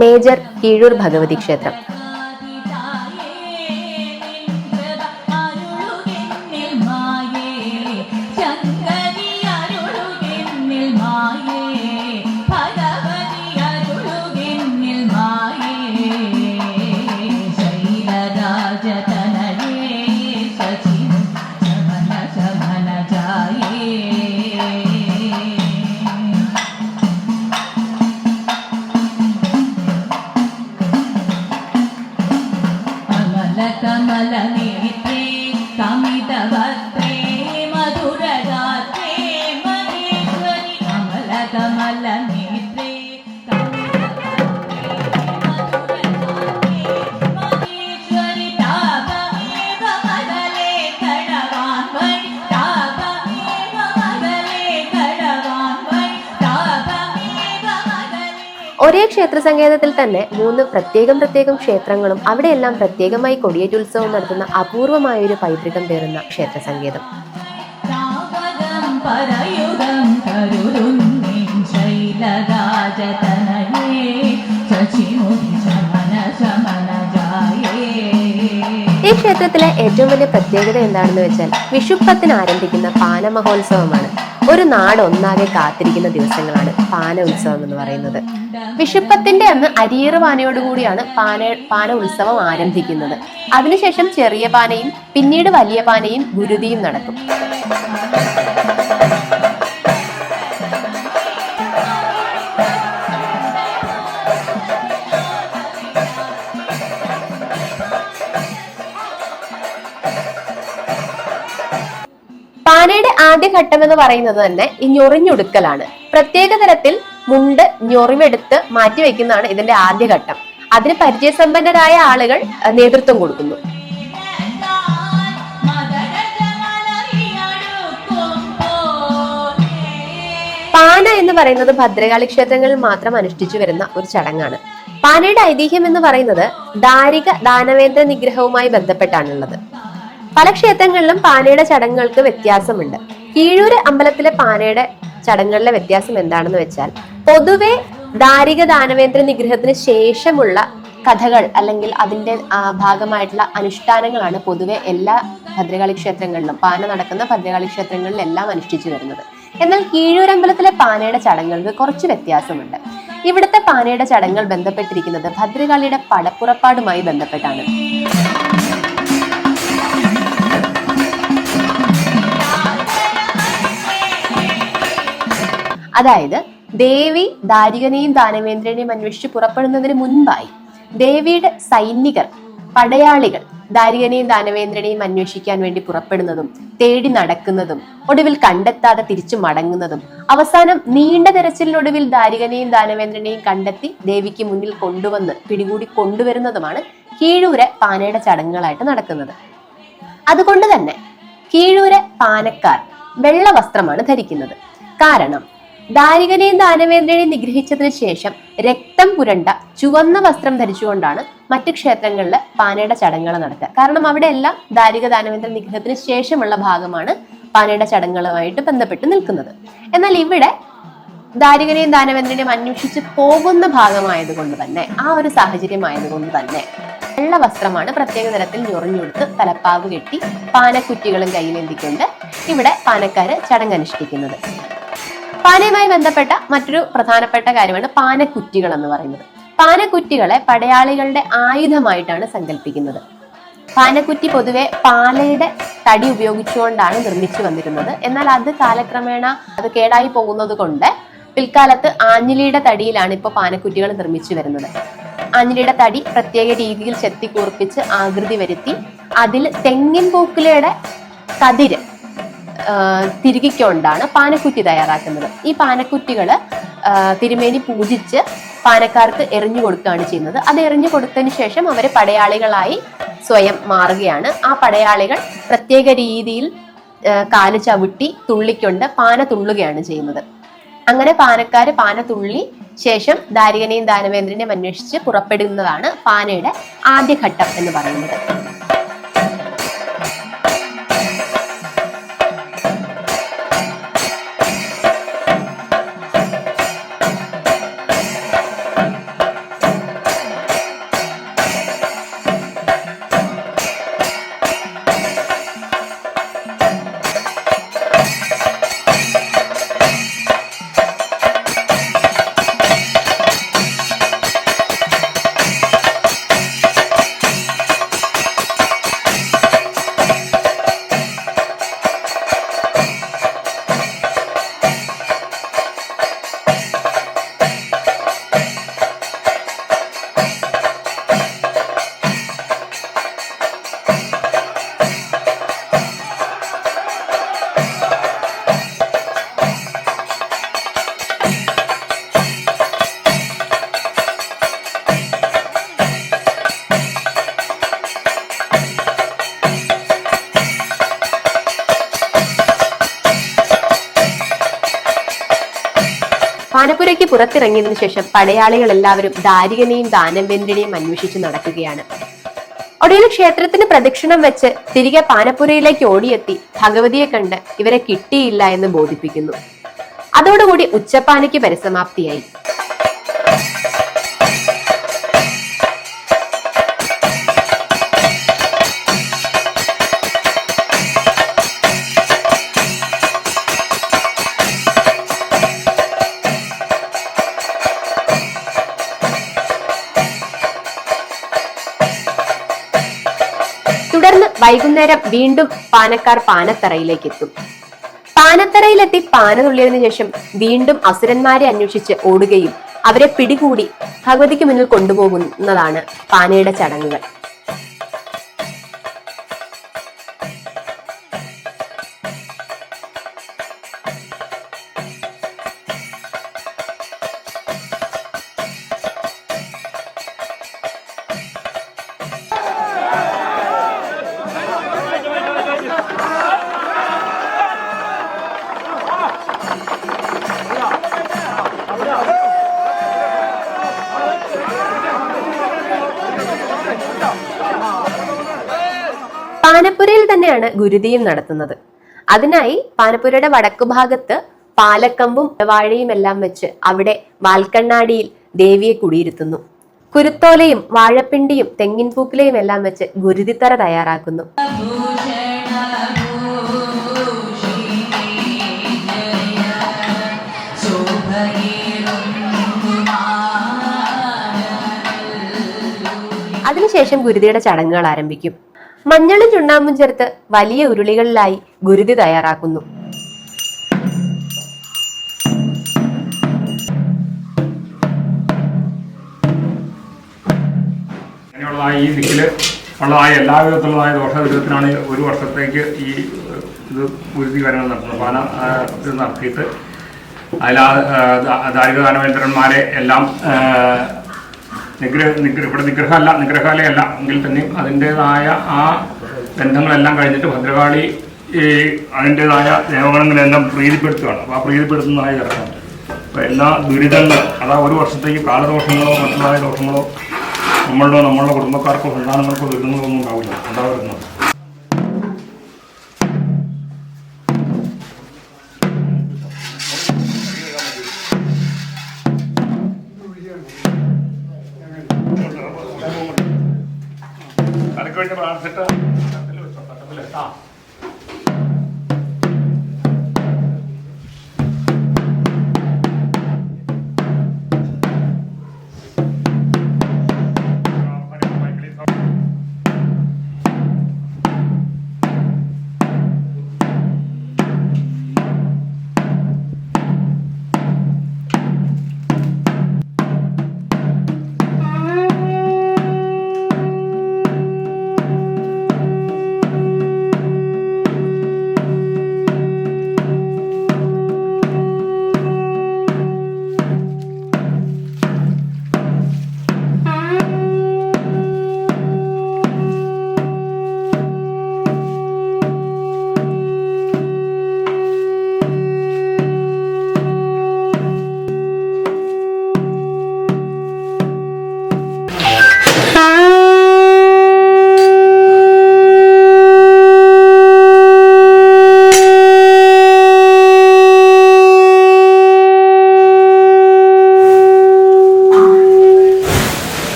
Major Keezhoor Bhagavathi ക്ഷേത്രം. കമലനേത്രേ കമിതവത്രേ മധുരഗാത്രേ മഹേശ്വരി കമലനേത്രേ കമിതവത്രേ മധുരഗാത്രേ മഹേശ്വരി താപമേവ മകളേ കടവാൻ വഴി താപമേവ മകളേ കടവാൻ വഴി താപമേവ മകളേ. ഒരേ ക്ഷേത്ര സങ്കേതത്തിൽ തന്നെ 3 പ്രത്യേകം ക്ഷേത്രങ്ങളും അവിടെയെല്ലാം പ്രത്യേകമായി കൊടിയേറ്റുത്സവം നടത്തുന്ന അപൂർവമായൊരു പൈതൃകം പേറുന്ന ക്ഷേത്ര സങ്കേതം. ഈ ക്ഷേത്രത്തിലെ ഏറ്റവും വലിയ പ്രത്യേകത എന്താണെന്ന് വെച്ചാൽ വിഷുപ്പത്തിന് ആരംഭിക്കുന്ന പാന മഹോത്സവമാണ്. ഒരു നാട് ഒന്നാകെ കാത്തിരിക്കുന്ന ദിവസങ്ങളാണ് പാന ഉത്സവം എന്ന് പറയുന്നത്. വിഷുപ്പത്തിന്റെ അന്ന് അരിയേറ് പാനയോടുകൂടിയാണ് പാന ഉത്സവം ആരംഭിക്കുന്നത്. അതിനുശേഷം ചെറിയ പാനയും പിന്നീട് വലിയ പാനയും ഗുരുതിയും നടക്കും. പാനയുടെ ആദ്യഘട്ടം എന്ന് പറയുന്നത് തന്നെ ഈ ഞൊറിഞ്ഞൊടുക്കലാണ്. പ്രത്യേക തരത്തിൽ മുണ്ട് ഞൊറിവെടുത്ത് മാറ്റിവെക്കുന്നതാണ് ഇതിന്റെ ആദ്യഘട്ടം. അതിന് പരിചയസമ്പന്നരായ ആളുകൾ നേതൃത്വം കൊടുക്കുന്നു. പാന എന്ന് പറയുന്നത് ഭദ്രകാളി ക്ഷേത്രങ്ങളിൽ മാത്രം അനുഷ്ഠിച്ചു വരുന്ന ഒരു ചടങ്ങാണ്. പാനയുടെ ഐതിഹ്യം എന്ന് പറയുന്നത് ദാരിക ദാനവേന്ദ്ര നിഗ്രഹവുമായി ബന്ധപ്പെട്ടാണുള്ളത്. പല ക്ഷേത്രങ്ങളിലും പാനയുടെ ചടങ്ങുകൾക്ക് വ്യത്യാസമുണ്ട്. കീഴൂര് അമ്പലത്തിലെ പാനയുടെ ചടങ്ങുകളിലെ വ്യത്യാസം എന്താണെന്ന് വെച്ചാൽ, പൊതുവെ ദാരിക ദാനവേന്ദ്ര നിഗ്രഹത്തിന് ശേഷമുള്ള കഥകൾ അല്ലെങ്കിൽ അതിന്റെ ഭാഗമായിട്ടുള്ള അനുഷ്ഠാനങ്ങളാണ് പൊതുവെ എല്ലാ ഭദ്രകാളി ക്ഷേത്രങ്ങളിലും, പാന നടക്കുന്ന ഭദ്രകാളി ക്ഷേത്രങ്ങളിലെല്ലാം അനുഷ്ഠിച്ചു വരുന്നത്. എന്നാൽ കീഴൂരമ്പലത്തിലെ പാനയുടെ ചടങ്ങുകൾക്ക് കുറച്ച് വ്യത്യാസമുണ്ട്. ഇവിടുത്തെ പാനയുടെ ചടങ്ങുകൾ ബന്ധപ്പെട്ടിരിക്കുന്നത് ഭദ്രകാളിയുടെ പടപ്പുറപ്പാടുമായി ബന്ധപ്പെട്ടാണ്. അതായത് ദേവി ദാരികനെയും ദാനവേന്ദ്രനെയും അന്വേഷിച്ച് പുറപ്പെടുന്നതിന് മുൻപായി ദേവിയുടെ സൈനികർ, പടയാളികൾ ദാരികനെയും ദാനവേന്ദ്രനെയും അന്വേഷിക്കാൻ വേണ്ടി പുറപ്പെടുന്നതും തേടി നടക്കുന്നതും ഒടുവിൽ കണ്ടെത്താതെ തിരിച്ചു മടങ്ങുന്നതും അവസാനം നീണ്ട തെരച്ചിലിനൊടുവിൽ ദാരികനെയും ദാനവേന്ദ്രനെയും കണ്ടെത്തി ദേവിക്ക് മുന്നിൽ കൊണ്ടുവന്ന് പിടികൂടി കൊണ്ടുവരുന്നതുമാണ് കീഴൂരെ പാനയുടെ ചടങ്ങുകളായിട്ട് നടക്കുന്നത്. അതുകൊണ്ട് തന്നെ കീഴൂരെ പാനക്കാർ വെള്ള വസ്ത്രമാണ് ധരിക്കുന്നത്. കാരണം ദാരികനെയും ദാനവേന്ദ്രനെയും നിഗ്രഹിച്ചതിന് ശേഷം രക്തം പുരണ്ട ചുവന്ന വസ്ത്രം ധരിച്ചുകൊണ്ടാണ് മറ്റു ക്ഷേത്രങ്ങളിൽ പാനയുടെ ചടങ്ങുകൾ നടക്കുക. കാരണം അവിടെ എല്ലാം ദാരിക ദാനവേന്ദ്ര നിഗ്രഹത്തിന് ശേഷമുള്ള ഭാഗമാണ് പാനയുടെ ചടങ്ങുകളുമായിട്ട് ബന്ധപ്പെട്ട് നിൽക്കുന്നത്. എന്നാൽ ഇവിടെ ദാരികനെയും ദാനവേന്ദ്രനെയും അന്വേഷിച്ച് പോകുന്ന ഭാഗമായതുകൊണ്ട് തന്നെ, ആ ഒരു സാഹചര്യമായതുകൊണ്ട് തന്നെ വെള്ള വസ്ത്രമാണ് പ്രത്യേക തരത്തിൽ ഞൊറിഞ്ഞുകൊടുത്ത് തലപ്പാവ് കെട്ടി പാനക്കുറ്റികളും കയ്യിലേന്തിക്കൊണ്ട് ഇവിടെ പാനക്കാര് ചടങ്ങനുഷ്ഠിക്കുന്നത്. പാനയുമായി ബന്ധപ്പെട്ട മറ്റൊരു പ്രധാനപ്പെട്ട കാര്യമാണ് പാനക്കുറ്റികൾ എന്ന് പറയുന്നത്. പാനക്കുറ്റികളെ പടയാളികളുടെ ആയുധമായിട്ടാണ് സങ്കല്പിക്കുന്നത്. പാനക്കുറ്റി പൊതുവെ പാലയുടെ തടി ഉപയോഗിച്ചുകൊണ്ടാണ് നിർമ്മിച്ചു വന്നിരുന്നത്. എന്നാൽ അത് കാലക്രമേണ അത് കേടായി പോകുന്നത് കൊണ്ട് പിൽക്കാലത്ത് ആഞ്ഞിലിയുടെ തടിയിലാണ് ഇപ്പോൾ പാനക്കുറ്റികൾ നിർമ്മിച്ചു വരുന്നത്. ആഞ്ഞിലിയുടെ തടി പ്രത്യേക രീതിയിൽ ചെത്തിക്കൂർപ്പിച്ച് ആകൃതി വരുത്തി അതിൽ തെങ്ങിൻ പൂക്കുലയുടെ കതിര് തിരുകിക്കൊണ്ടാണ് പാനക്കുറ്റി തയ്യാറാക്കുന്നത്. ഈ പാനക്കുറ്റികള് തിരുമേനി പൂജിച്ച് പാനക്കാർക്ക് എറിഞ്ഞു കൊടുക്കുകയാണ് ചെയ്യുന്നത്. അത് എറിഞ്ഞു കൊടുത്തതിന് ശേഷം അവര് പടയാളികളായി സ്വയം മാറുകയാണ്. ആ പടയാളികൾ പ്രത്യേക രീതിയിൽ കാല് ചവിട്ടി തുള്ളിക്കൊണ്ട് പാന തുള്ളുകയാണ് ചെയ്യുന്നത്. അങ്ങനെ പാനക്കാര് പാന തുള്ളി ശേഷം ദാരികനെയും ദാനവേന്ദ്രനെയും അന്വേഷിച്ച് പുറപ്പെടുന്നതാണ് പാനയുടെ ആദ്യഘട്ടം എന്ന് പറയുന്നത്. പാനപുരയ്ക്ക് പുറത്തിറങ്ങിയതിനു ശേഷം പടയാളികൾ എല്ലാവരും ദാരികനെയും ദാനവേന്ദ്രനെയും അന്വേഷിച്ച് നടക്കുകയാണ്. ഒടുവിൽ ക്ഷേത്രത്തിന് പ്രദക്ഷിണം വെച്ച് തിരികെ പാനപുരയിലേക്ക് ഓടിയെത്തി ഭഗവതിയെ കണ്ട് ഇവരെ കിട്ടിയില്ല എന്ന് ബോധിപ്പിക്കുന്നു. അതോടുകൂടി ഉച്ചപ്പാനയ്ക്ക് പരിസമാപ്തിയായി. തുടർന്ന് വൈകുന്നേരം വീണ്ടും പാനക്കാർ പാനത്തറയിലേക്ക് എത്തും. പാനത്തറയിലെത്തി പാന തുള്ളിയതിനു ശേഷം വീണ്ടും അസുരന്മാരെ അന്വേഷിച്ച് ഓടുകയും അവരെ പിടികൂടി ഭഗവതിക്ക് മുന്നിൽ കൊണ്ടുപോകുന്നതാണ് പാനയുടെ ചടങ്ങുകൾ. പാനപ്പുരയിൽ തന്നെയാണ് ഗുരുതിയും നടത്തുന്നത്. അതിനായി പാനപ്പുരയുടെ വടക്കുഭാഗത്ത് പാലക്കമ്പും വാഴയും എല്ലാം വെച്ച് അവിടെ വാൽക്കണ്ണാടിയിൽ ദേവിയെ കുടിയിരുത്തുന്നു. കുരുത്തോലയും വാഴപ്പിണ്ടിയും തെങ്ങിൻ പൂക്കുലയും എല്ലാം വെച്ച് ഗുരുതിത്തറ തയ്യാറാക്കുന്നു. അതിനുശേഷം ഗുരുതിയുടെ ചടങ്ങുകൾ ആരംഭിക്കും. മഞ്ഞളും ചുണ്ണാമ്പും ചേർത്ത് വലിയ ഉരുളികളിലായി ഗുരുതി തയ്യാറാക്കുന്നു. അങ്ങനെയുള്ളതായ ഈ ദിക്കില് ഉള്ളതായ എല്ലാ വിധത്തിലുള്ളതായ ദോഷവിധത്തിനാണ് ഒരു വർഷത്തേക്ക് ഈ ഇത് ഗുരുതി കാര്യങ്ങൾ നടത്തുന്നത്. പാന ഇത് നടത്തിയിട്ട് അതിൽ ദാരിക ദാനവേന്ദ്രന്മാരെ എല്ലാം ഇവിടെ നിഗ്രഹാലയല്ല എങ്കിൽ തന്നെയും അതിൻ്റെതായ ആ ബന്ധങ്ങളെല്ലാം കഴിഞ്ഞിട്ട് ഭദ്രകാളി അതിൻ്റെതായ ദേവഗണങ്ങളെല്ലാം പ്രീതിപ്പെടുത്തുകയാണ്. അപ്പോൾ ആ പ്രീതിപ്പെടുത്തുന്നതായ ചടങ്ങാണ്. അപ്പോൾ എല്ലാ ദുരിതങ്ങൾ അതാ ഒരു വർഷത്തേക്ക് കാലദോഷങ്ങളോ മറ്റുള്ളതായ ദോഷങ്ങളോ നമ്മളുടെ കുടുംബക്കാർക്കോ സന്താനങ്ങൾക്കോ ദുരിതങ്ങളോ ഒന്നും ഉണ്ടാവില്ല. വേണ്ടി പ്രാർത്ഥിച്ചിട്ട്